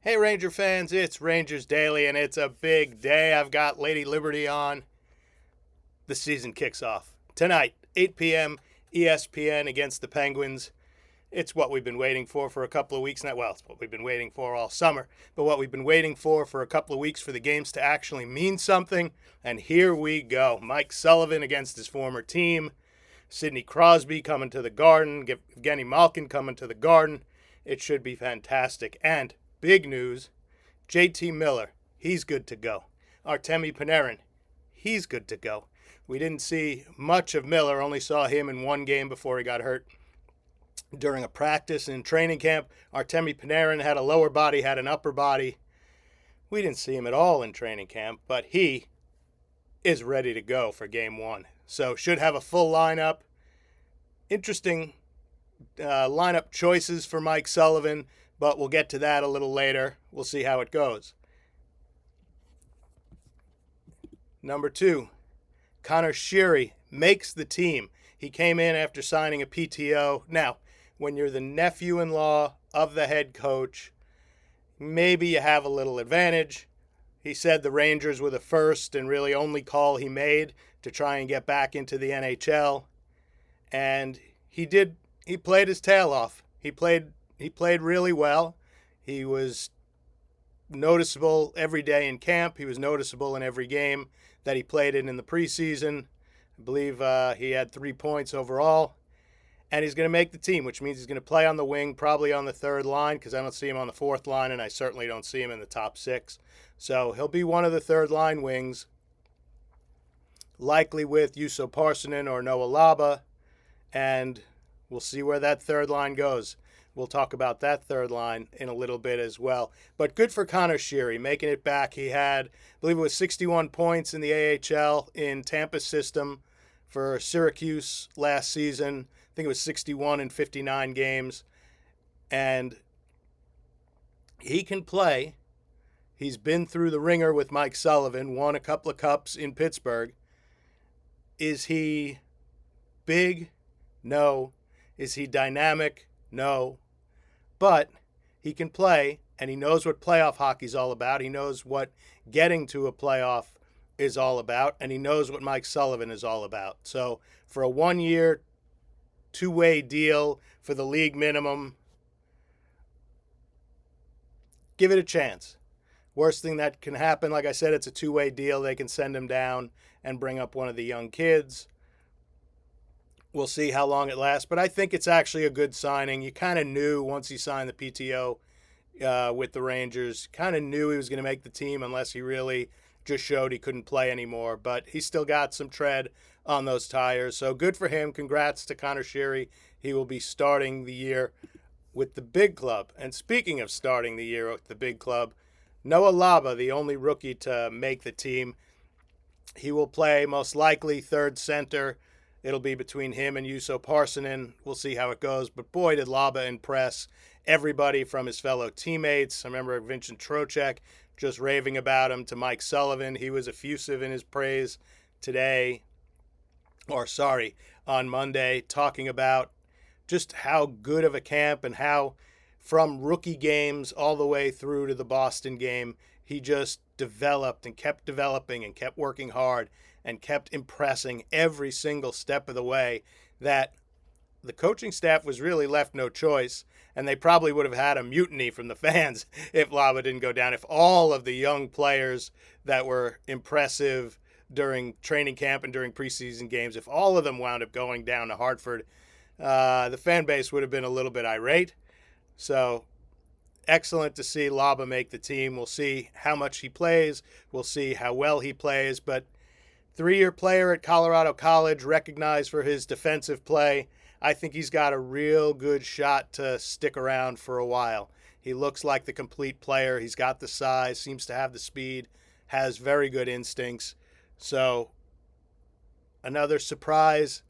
Hey, Ranger fans, it's Rangers Daily, and it's a big day. I've got Lady Liberty on. The season kicks off tonight, 8 p.m. ESPN against the Penguins. It's what we've been waiting for a couple of weeks now. Well, it's what we've been waiting for all summer, but what we've been waiting for a couple of weeks for the games to actually mean something. And here we go. Mike Sullivan against his former team. Sidney Crosby coming to the Garden. Evgeny Malkin coming to the Garden. It should be fantastic. And big news, JT Miller, he's good to go. Artemi Panarin, he's good to go. We didn't see much of Miller, only saw him in one game before he got hurt during a practice in training camp. Artemi Panarin had a lower body, had an upper body. We didn't see him at all in training camp, but he is ready to go for game one. So should have a full lineup. Interesting lineup choices for Mike Sullivan, but we'll get to that a little later. We'll see how it goes. Number 2, Connor Sheary makes the team. He came in after signing a PTO. Now, when you're the nephew-in-law of the head coach, maybe you have a little advantage. He said the Rangers were the first and really only call he made to try and get back into the NHL. And he played his tail off. He played really well. He was noticeable every day in camp. He was noticeable in every game that he played in the preseason. I believe he had 3 points overall. And he's going to make the team, which means he's going to play on the wing, probably on the third line, because I don't see him on the fourth line, and I certainly don't see him in the top 6. So he'll be one of the third line wings, likely with Juuso Parssinen or Noah Laba, and we'll see where that third line goes. We'll talk about that third line in a little bit as well. But good for Connor Sheary, making it back. He had, I believe it was 61 points in the AHL in Tampa's system for Syracuse last season. I think it was 61 in 59 games. And he can play. He's been through the ringer with Mike Sullivan, won a couple of cups in Pittsburgh. Is he big? No. Is he dynamic? No. But he can play, and he knows what playoff hockey's all about. He knows what getting to a playoff is all about, and he knows what Mike Sullivan is all about. So for a 1-year, 2-way deal for the league minimum, give it a chance. Worst thing that can happen, like I said, it's a 2-way deal. They can send him down and bring up one of the young kids. We'll see how long it lasts, but I think it's actually a good signing. You kind of knew once he signed the PTO with the Rangers, kind of knew he was going to make the team unless he really just showed he couldn't play anymore. But he still got some tread on those tires, so good for him. Congrats to Connor Sheary. He will be starting the year with the big club. And speaking of starting the year with the big club, Noah Laba, the only rookie to make the team, he will play most likely third center. It'll be between him and Juuso Parssinen. We'll see how it goes. But boy, did Laba impress everybody from his fellow teammates. I remember Vincent Trocheck just raving about him to Mike Sullivan. He was effusive in his praise on Monday, talking about just how good of a camp and how from rookie games all the way through to the Boston game, he just developed and kept developing and kept working hard and kept impressing every single step of the way, that the coaching staff was really left no choice, and they probably would have had a mutiny from the fans if Laba didn't go down. If all of the young players that were impressive during training camp and during preseason games, if all of them wound up going down to Hartford, the fan base would have been a little bit irate. So excellent to see Laba make the team. We'll see how much he plays. We'll see how well he plays, but 3-year player at Colorado College, recognized for his defensive play. I think he's got a real good shot to stick around for a while. He looks like the complete player. He's got the size, seems to have the speed, has very good instincts. So another surprise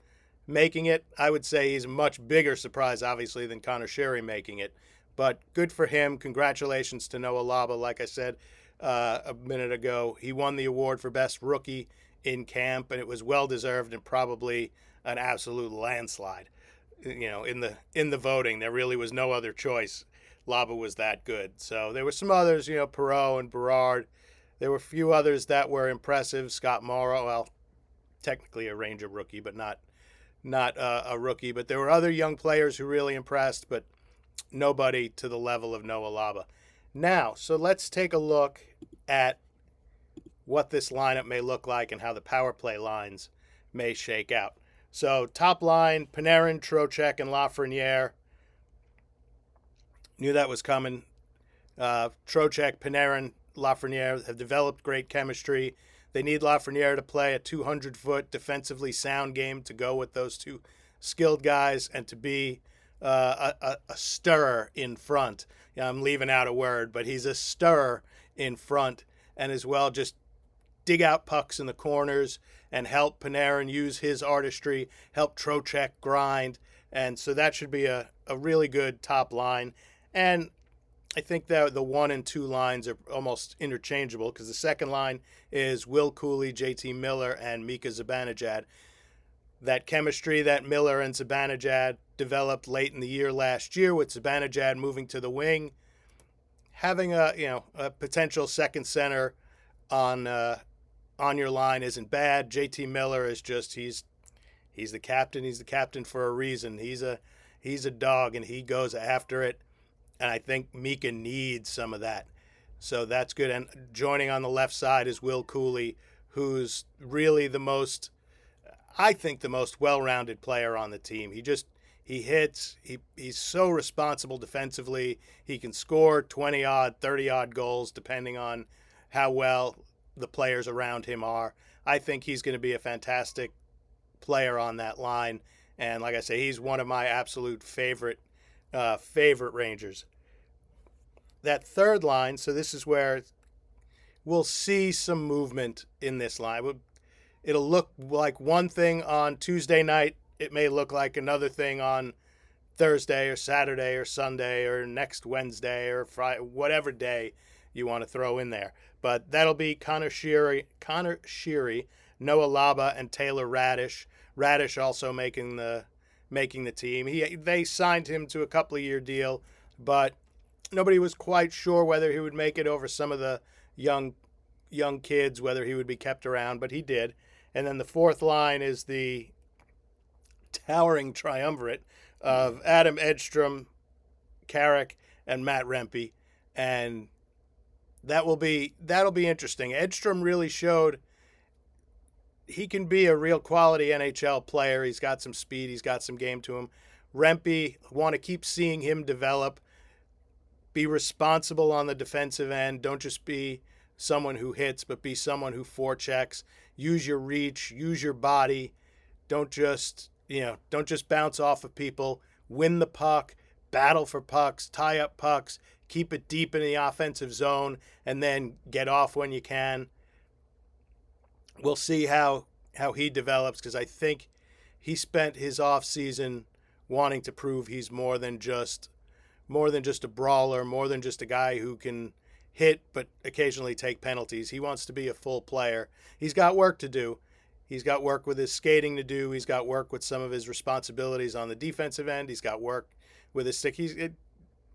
making it. I would say he's a much bigger surprise, obviously, than Connor Sheary making it. But good for him. Congratulations to Noah Laba. Like I said a minute ago, he won the award for best rookie in camp, and it was well-deserved and probably an absolute landslide. In the voting, there really was no other choice. Laba was that good. So there were some others, Perot and Berard. There were a few others that were impressive. Scott Morrow, well, technically a Ranger rookie, but not a rookie. But there were other young players who really impressed, but nobody to the level of Noah Laba. Now, so let's take a look at what this lineup may look like and how the power play lines may shake out. So top line, Panarin, Trocheck, and Lafreniere. Knew that was coming. Trocheck, Panarin, Lafreniere have developed great chemistry. They need Lafreniere to play a 200-foot defensively sound game to go with those two skilled guys and to be a stirrer in front. I'm leaving out a word, but he's a stirrer in front, and as well just dig out pucks in the corners and help Panarin use his artistry, help Trocheck grind. And so that should be a really good top line. And I think that the 1 and 2 lines are almost interchangeable because the second line is Will Cooley, JT Miller, and Mika Zibanejad. That chemistry that Miller and Zibanejad developed late in the year last year with Zibanejad moving to the wing, having a potential second center on your line isn't bad. JT Miller is just he's the captain. He's the captain for a reason. He's a dog and he goes after it. And I think Mika needs some of that. So that's good. And joining on the left side is Will Cooley, who's really the most well-rounded player on the team. He hits. He's so responsible defensively. He can score 20-odd, 30-odd goals depending on how well the players around him are. I think he's going to be a fantastic player on that line. And like I say, he's one of my absolute favorite Rangers. That third line, so this is where we'll see some movement in this line. It'll look like one thing on Tuesday night. It may look like another thing on Thursday or Saturday or Sunday or next Wednesday or Friday, whatever day you want to throw in there. But that'll be Connor Sheary, Noah Laba, and Taylor Radish. Radish also making the team. They signed him to a couple-of-year deal, but nobody was quite sure whether he would make it over some of the young kids, whether he would be kept around, but he did. And then the fourth line is the towering triumvirate of Adam Edstrom, Carrick, and Matt Rempe, and that'll be interesting. Edstrom really showed he can be a real quality NHL player. He's got some speed. He's got some game to him. Rempe, want to keep seeing him develop. Be responsible on the defensive end. Don't just be someone who hits, but be someone who forechecks. Use your reach. Use your body. Don't just bounce off of people. Win the puck. Battle for pucks. Tie up pucks. Keep it deep in the offensive zone, and then get off when you can. We'll see how he develops because I think he spent his off season wanting to prove he's more than just a brawler, more than just a guy who can hit but occasionally take penalties. He wants to be a full player. He's got work to do. He's got work with his skating to do. He's got work with some of his responsibilities on the defensive end. He's got work with his stick.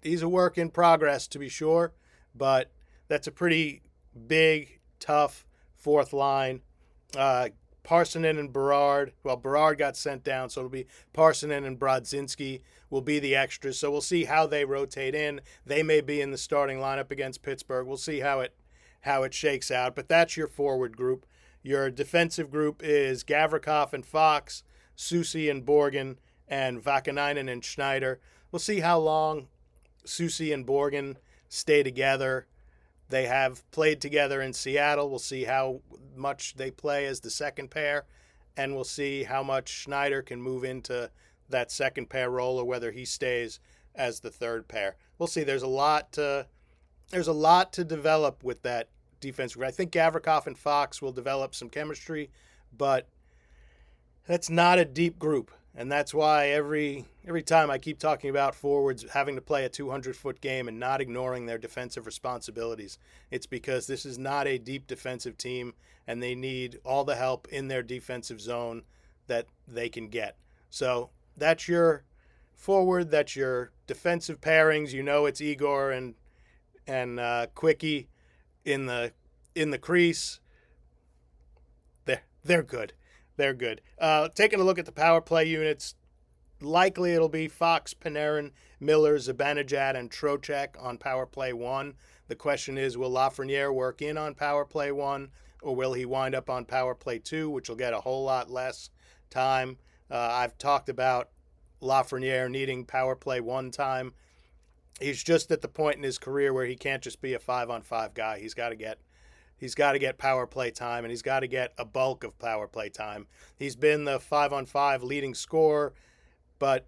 He's a work in progress, to be sure, but that's a pretty big, tough fourth line. Parsonen and Berard. Well, Berard got sent down, so it'll be Parsonen and Brodzinski will be the extras. So we'll see how they rotate in. They may be in the starting lineup against Pittsburgh. We'll see how it shakes out. But that's your forward group. Your defensive group is Gavrikov and Fox, Soucy and Borgen, and Vakanainen and Schneider. We'll see how long Soucy and Borgen stay together. They have played together in Seattle. We'll see how much they play as the second pair, and we'll see how much Schneider can move into that second pair role or whether he stays as the third pair. We'll see. There's a lot to develop with that defense. I think Gavrikov and Fox will develop some chemistry, but that's not a deep group. And that's why every time I keep talking about forwards having to play a 200-foot game and not ignoring their defensive responsibilities. It's because this is not a deep defensive team, and they need all the help in their defensive zone that they can get. So that's your forward. That's your defensive pairings. You know it's Igor and Quickie in the crease. They're good. They're good. Taking a look at the power play units, likely it'll be Fox, Panarin, Miller, Zibanejad, and Trocheck on power play 1. The question is, will Lafreniere work in on power play 1, or will he wind up on power play 2, which will get a whole lot less time? I've talked about Lafreniere needing power play 1 time. He's just at the point in his career where he can't just be a 5-on-5 guy. He's got to get power play time, and he's got to get a bulk of power play time. He's been the 5-on-5 leading scorer, but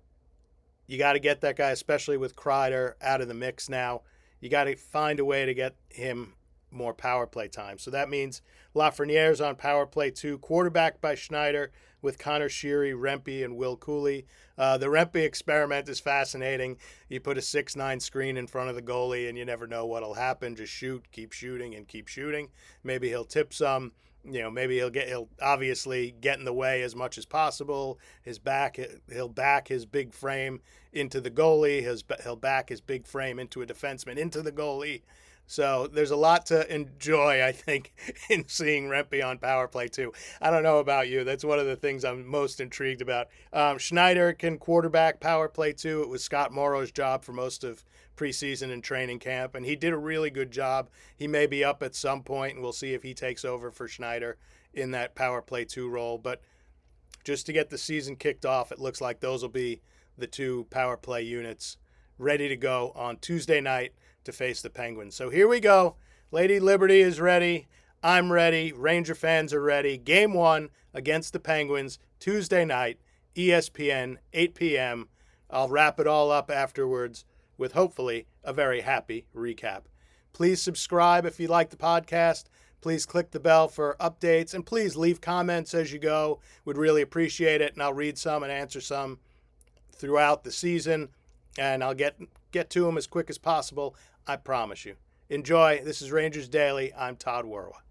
you got to get that guy, especially with Kreider out of the mix now. You got to find a way to get him more power play time. So that means Lafreniere's on power play 2, quarterback by Schneider with Connor Sheary, Rempe, and Will Cooley. The Rempe experiment is fascinating. You put a 6'9" screen in front of the goalie, and you never know what'll happen. Just shoot, keep shooting, and keep shooting. Maybe he'll tip some. Maybe he'll obviously get in the way as much as possible. He'll back his big frame into the goalie. He'll back his big frame into a defenseman, into the goalie. So there's a lot to enjoy, I think, in seeing Rempe on power play 2. I don't know about you. That's one of the things I'm most intrigued about. Schneider can quarterback power play 2. It was Scott Morrow's job for most of preseason and training camp, and he did a really good job. He may be up at some point, and we'll see if he takes over for Schneider in that power play 2 role. But just to get the season kicked off, it looks like those will be the 2 power play units ready to go on Tuesday night to face the Penguins. So here we go. Lady Liberty is ready. I'm ready. Ranger fans are ready. Game 1 against the Penguins, Tuesday night, ESPN, 8 p.m. I'll wrap it all up afterwards with hopefully a very happy recap. Please subscribe if you like the podcast. Please click the bell for updates, and please leave comments as you go. Would really appreciate it, and I'll read some and answer some throughout the season, and I'll get to them as quick as possible. I promise you. Enjoy. This is Rangers Daily. I'm Todd Werwa.